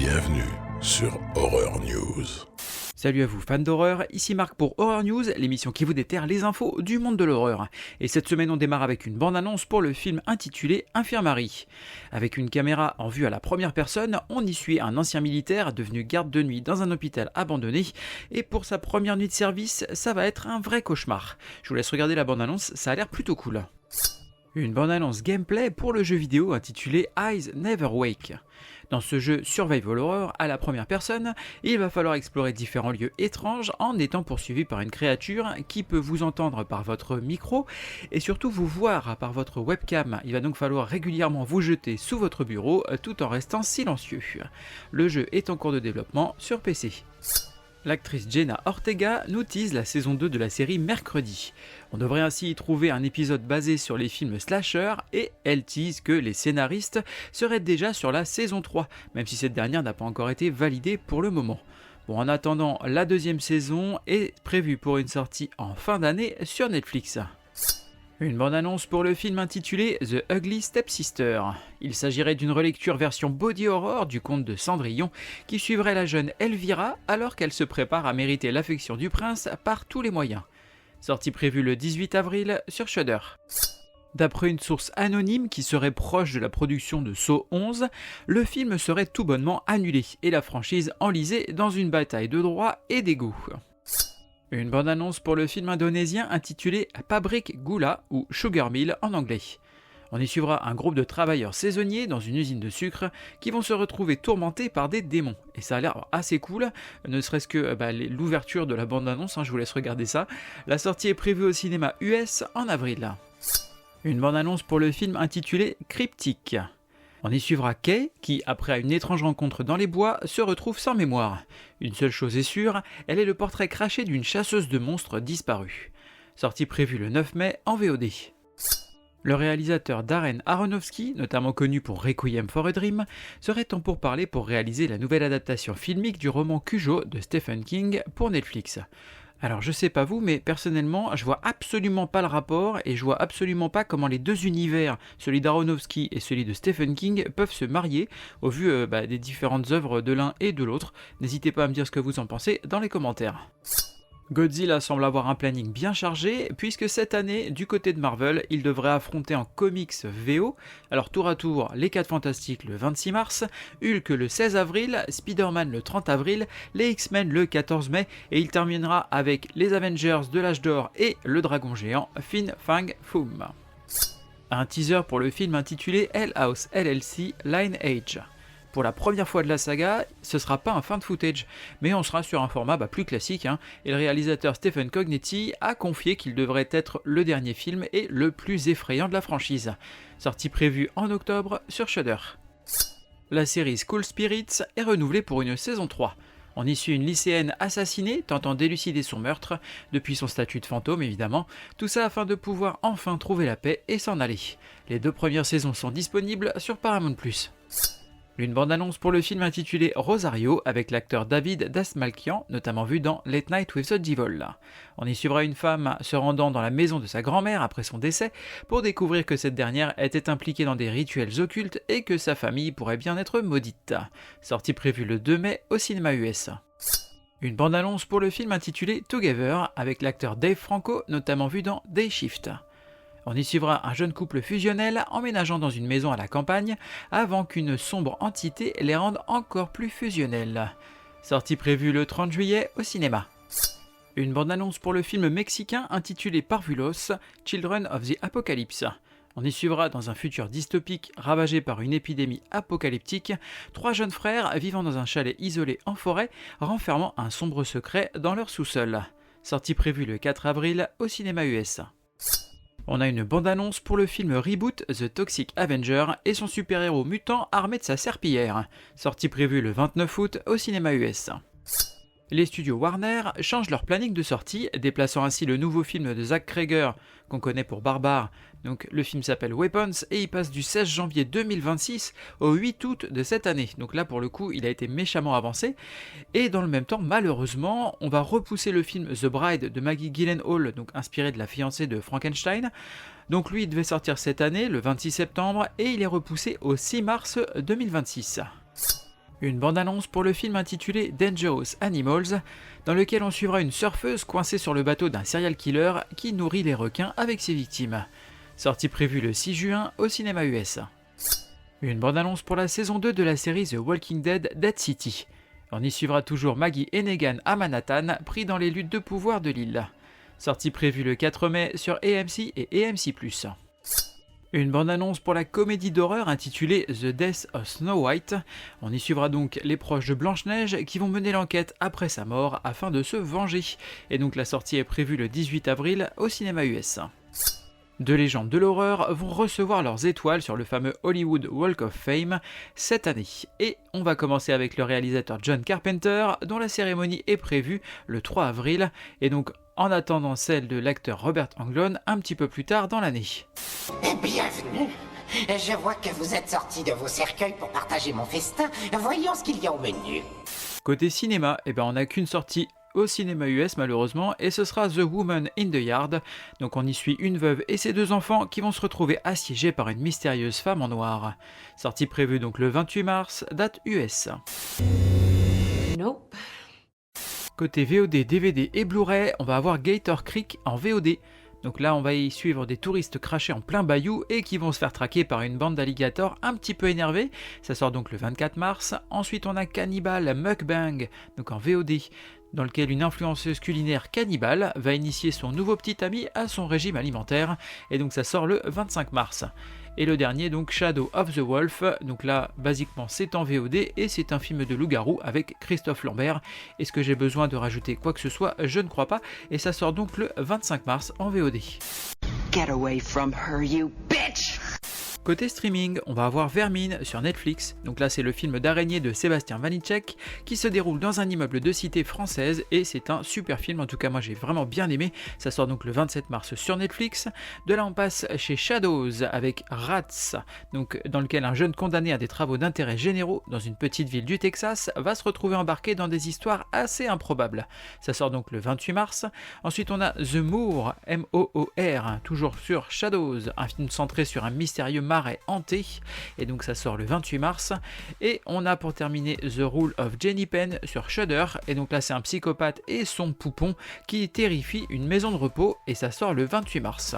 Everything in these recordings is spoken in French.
Bienvenue sur Horror News. Salut à vous fans d'horreur, ici Marc pour Horror News, l'émission qui vous déterre les infos du monde de l'horreur. Et cette semaine on démarre avec une bande-annonce pour le film intitulé Infirmary. Avec une caméra en vue à la première personne, on y suit un ancien militaire devenu garde de nuit dans un hôpital abandonné. Et pour sa première nuit de service, ça va être un vrai cauchemar. Je vous laisse regarder la bande-annonce, ça a l'air plutôt cool. Une bande-annonce gameplay pour le jeu vidéo intitulé Eyes Never Wake. Dans ce jeu survival horror à la première personne, il va falloir explorer différents lieux étranges en étant poursuivi par une créature qui peut vous entendre par votre micro et surtout vous voir par votre webcam. Il va donc falloir régulièrement vous jeter sous votre bureau tout en restant silencieux. Le jeu est en cours de développement sur PC. L'actrice Jenna Ortega nous tease la saison 2 de la série mercredi. On devrait ainsi y trouver un épisode basé sur les films slasher et elle tease que les scénaristes seraient déjà sur la saison 3, même si cette dernière n'a pas encore été validée pour le moment. Bon, en attendant, la deuxième saison est prévue pour une sortie en fin d'année sur Netflix. Une bande-annonce pour le film intitulé The Ugly Stepsister. Il s'agirait d'une relecture version body horror du conte de Cendrillon qui suivrait la jeune Elvira alors qu'elle se prépare à mériter l'affection du prince par tous les moyens. Sortie prévue le 18 avril sur Shudder. D'après une source anonyme qui serait proche de la production de Saw 11, le film serait tout bonnement annulé et la franchise enlisée dans une bataille de droit et d'ego. Une bande-annonce pour le film indonésien intitulé Pabrik Gula ou Sugar Mill en anglais. On y suivra un groupe de travailleurs saisonniers dans une usine de sucre qui vont se retrouver tourmentés par des démons. Et ça a l'air assez cool, ne serait-ce que l'ouverture de la bande-annonce, je vous laisse regarder ça. La sortie est prévue au cinéma US en avril. Une bande-annonce pour le film intitulé Cryptic. On y suivra Kay, qui, après une étrange rencontre dans les bois, se retrouve sans mémoire. Une seule chose est sûre, elle est le portrait craché d'une chasseuse de monstres disparue. Sortie prévue le 9 mai en VOD. Le réalisateur Darren Aronofsky, notamment connu pour Requiem for a Dream, serait en pourparlers pour réaliser la nouvelle adaptation filmique du roman Cujo de Stephen King pour Netflix. Alors je sais pas vous, mais personnellement, je vois absolument pas le rapport et je vois absolument pas comment les deux univers, celui d'Aronofsky et celui de Stephen King, peuvent se marier au vu des différentes œuvres de l'un et de l'autre. N'hésitez pas à me dire ce que vous en pensez dans les commentaires. Godzilla semble avoir un planning bien chargé, puisque cette année, du côté de Marvel, il devrait affronter en comics VO, alors tour à tour, les 4 Fantastiques le 26 mars, Hulk le 16 avril, Spider-Man le 30 avril, les X-Men le 14 mai, et il terminera avec les Avengers de l'âge d'or et le dragon géant Fin Fang Foom. Un teaser pour le film intitulé Hell House LLC Lineage. Pour la première fois de la saga, ce sera pas un found footage, mais on sera sur un format plus classique, et le réalisateur Stephen Cognetti a confié qu'il devrait être le dernier film et le plus effrayant de la franchise. Sortie prévue en octobre sur Shudder. La série School Spirits est renouvelée pour une saison 3. On y suit une lycéenne assassinée tentant d'élucider son meurtre, depuis son statut de fantôme évidemment, tout ça afin de pouvoir enfin trouver la paix et s'en aller. Les 2 premières saisons sont disponibles sur Paramount+. Une bande-annonce pour le film intitulé Rosario avec l'acteur David Dastmalchian, notamment vu dans Late Night with the Devil. On y suivra une femme se rendant dans la maison de sa grand-mère après son décès pour découvrir que cette dernière était impliquée dans des rituels occultes et que sa famille pourrait bien être maudite. Sortie prévue le 2 mai au cinéma US. Une bande-annonce pour le film intitulé Together avec l'acteur Dave Franco, notamment vu dans Day Shift. On y suivra un jeune couple fusionnel emménageant dans une maison à la campagne avant qu'une sombre entité les rende encore plus fusionnels. Sortie prévue le 30 juillet au cinéma. Une bande-annonce pour le film mexicain intitulé Parvulos, Children of the Apocalypse. On y suivra dans un futur dystopique ravagé par une épidémie apocalyptique, 3 jeunes frères vivant dans un chalet isolé en forêt, renfermant un sombre secret dans leur sous-sol. Sortie prévue le 4 avril au cinéma US. On a une bande-annonce pour le film reboot The Toxic Avenger et son super-héros mutant armé de sa serpillière. Sortie prévue le 29 août au cinéma US. Les studios Warner changent leur planning de sortie, déplaçant ainsi le nouveau film de Zach Cregger, qu'on connaît pour Barbare. Donc le film s'appelle Weapons et il passe du 16 janvier 2026 au 8 août de cette année. Donc là pour le coup il a été méchamment avancé. Et dans le même temps malheureusement on va repousser le film The Bride de Maggie Gyllenhaal, donc inspiré de la fiancée de Frankenstein. Donc lui il devait sortir cette année le 26 septembre et il est repoussé au 6 mars 2026. Une bande-annonce pour le film intitulé Dangerous Animals, dans lequel on suivra une surfeuse coincée sur le bateau d'un serial killer qui nourrit les requins avec ses victimes. Sortie prévue le 6 juin au cinéma US. Une bande-annonce pour la saison 2 de la série The Walking Dead Dead City. On y suivra toujours Maggie et Negan à Manhattan, pris dans les luttes de pouvoir de l'île. Sortie prévue le 4 mai sur AMC et AMC+. Une bande-annonce pour la comédie d'horreur intitulée The Death of Snow White. On y suivra donc les proches de Blanche-Neige qui vont mener l'enquête après sa mort afin de se venger. Et donc la sortie est prévue le 18 avril au cinéma US. Deux légendes de l'horreur vont recevoir leurs étoiles sur le fameux Hollywood Walk of Fame cette année. Et on va commencer avec le réalisateur John Carpenter, dont la cérémonie est prévue le 3 avril, et donc en attendant celle de l'acteur Robert Englund un petit peu plus tard dans l'année. Bienvenue. Je vois que vous êtes sortis de vos cercueils pour partager mon festin. Voyons ce qu'il y a au menu. Côté cinéma, on n'a qu'une sortie au cinéma US malheureusement, et ce sera The Woman in the Yard. Donc on y suit une veuve et ses deux enfants qui vont se retrouver assiégés par une mystérieuse femme en noir. Sortie prévue donc le 28 mars, date US. Nope. Côté VOD, DVD et Blu-ray, on va avoir Gator Creek en VOD. Donc là, on va y suivre des touristes crachés en plein bayou et qui vont se faire traquer par une bande d'alligators un petit peu énervés. Ça sort donc le 24 mars. Ensuite, on a Cannibal Mukbang, donc en VOD, dans lequel une influenceuse culinaire cannibale va initier son nouveau petit ami à son régime alimentaire. Et donc ça sort le 25 mars. Et le dernier, donc Shadow of the Wolf, donc là, basiquement, c'est en VOD et c'est un film de loup-garou avec Christophe Lambert. Est-ce que j'ai besoin de rajouter quoi que ce soit? Je ne crois pas. Et ça sort donc le 25 mars en VOD. Get away from her, you bitch! Côté streaming, on va avoir Vermine sur Netflix. Donc là, c'est le film d'araignée de Sébastien Vanitschek qui se déroule dans un immeuble de cité française et c'est un super film. En tout cas, moi j'ai vraiment bien aimé. Ça sort donc le 27 mars sur Netflix. De là, on passe chez Shadows avec Rats, donc dans lequel un jeune condamné à des travaux d'intérêt généraux dans une petite ville du Texas va se retrouver embarqué dans des histoires assez improbables. Ça sort donc le 28 mars. Ensuite, on a The Moor, M-O-O-R, toujours sur Shadows, un film centré sur un mystérieux marais hanté, et donc ça sort le 28 mars. Et on a pour terminer The Rule of Jenny Penn sur Shudder, et donc là c'est un psychopathe et son poupon qui terrifie une maison de repos, et ça sort le 28 mars.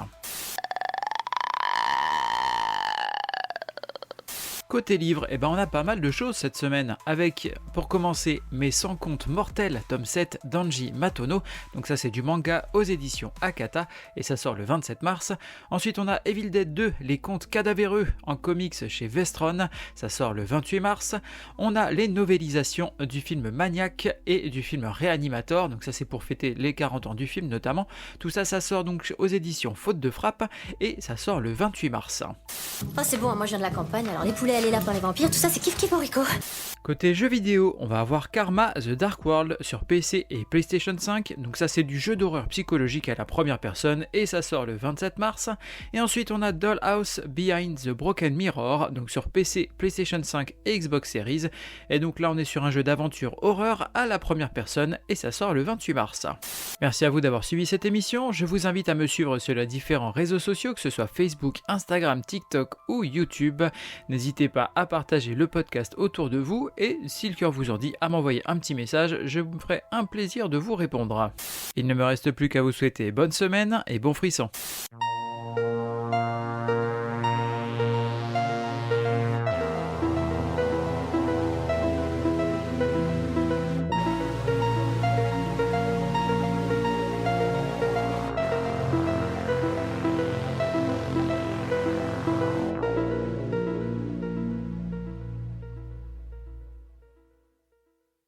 Côté livre, on a pas mal de choses cette semaine, avec, pour commencer, Mes 100 contes mortels, tome 7 d'Anji Matono, donc ça c'est du manga aux éditions Akata, et ça sort le 27 mars. Ensuite on a Evil Dead 2, les contes cadavéreux, en comics chez Vestron, ça sort le 28 mars. On a les novélisations du film Maniac et du film Reanimator, donc ça c'est pour fêter les 40 ans du film notamment. Tout ça, ça sort donc aux éditions Faute de Frappe, et ça sort le 28 mars. Oh c'est bon, moi je viens de la campagne, alors les poulets, les lapins, les vampires, tout ça c'est kiff cocorico. Côté jeux vidéo, on va avoir Karma The Dark World sur PC et PlayStation 5, donc ça c'est du jeu d'horreur psychologique à la première personne et ça sort le 27 mars. Et ensuite on a Dollhouse Behind the Broken Mirror, donc sur PC, PlayStation 5 et Xbox Series, et donc là on est sur un jeu d'aventure horreur à la première personne et ça sort le 28 mars. Merci à vous d'avoir suivi cette émission, je vous invite à me suivre sur les différents réseaux sociaux, que ce soit Facebook, Instagram, TikTok ou YouTube. N'hésitez pas à partager le podcast autour de vous et si le cœur vous en dit, à m'envoyer un petit message, je me ferai un plaisir de vous répondre. Il ne me reste plus qu'à vous souhaiter bonne semaine et bon frisson.